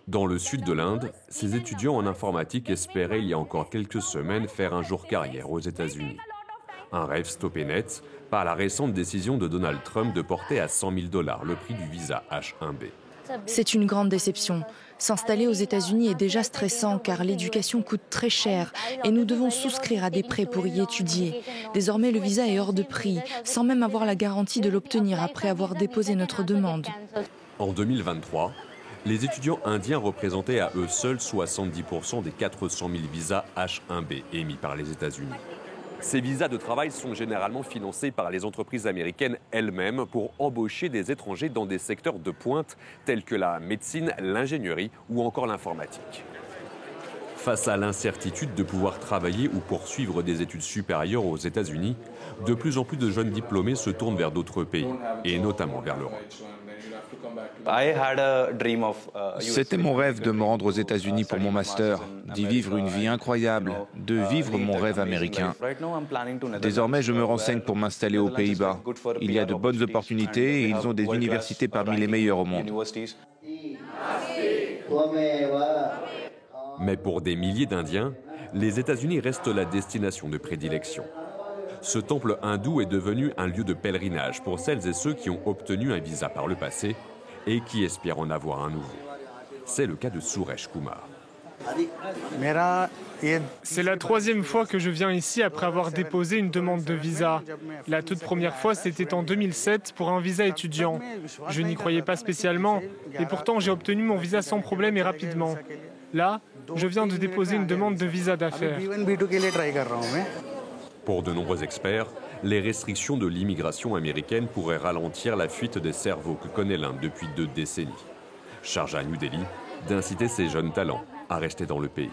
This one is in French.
Dans le sud de l'Inde, ces étudiants en informatique espéraient il y a encore quelques semaines faire un jour carrière aux États-Unis. Un rêve stoppé net par la récente décision de Donald Trump de porter à 100 000 $ le prix du visa H1B. C'est une grande déception. S'installer aux États-Unis est déjà stressant car l'éducation coûte très cher et nous devons souscrire à des prêts pour y étudier. Désormais, le visa est hors de prix, sans même avoir la garantie de l'obtenir après avoir déposé notre demande. En 2023, les étudiants indiens représentaient à eux seuls 70% des 400 000 visas H1B émis par les États-Unis. Ces visas de travail sont généralement financés par les entreprises américaines elles-mêmes pour embaucher des étrangers dans des secteurs de pointe tels que la médecine, l'ingénierie ou encore l'informatique. Face à l'incertitude de pouvoir travailler ou poursuivre des études supérieures aux États-Unis, de plus en plus de jeunes diplômés se tournent vers d'autres pays, et notamment vers l'Europe. C'était mon rêve de me rendre aux États-Unis pour mon master, d'y vivre une vie incroyable, de vivre mon rêve américain. Désormais, je me renseigne pour m'installer aux Pays-Bas. Il y a de bonnes opportunités et ils ont des universités parmi les meilleures au monde. Mais pour des milliers d'Indiens, les États-Unis restent la destination de prédilection. Ce temple hindou est devenu un lieu de pèlerinage pour celles et ceux qui ont obtenu un visa par le passé et qui espèrent en avoir un nouveau. C'est le cas de Suresh Kumar. C'est la 3e fois que je viens ici après avoir déposé une demande de visa. La toute première fois, c'était en 2007 pour un visa étudiant. Je n'y croyais pas spécialement et pourtant j'ai obtenu mon visa sans problème et rapidement. Là, je viens de déposer une demande de visa d'affaires. Pour de nombreux experts, les restrictions de l'immigration américaine pourraient ralentir la fuite des cerveaux que connaît l'Inde depuis 2 décennies. Charge à New Delhi d'inciter ces jeunes talents à rester dans le pays.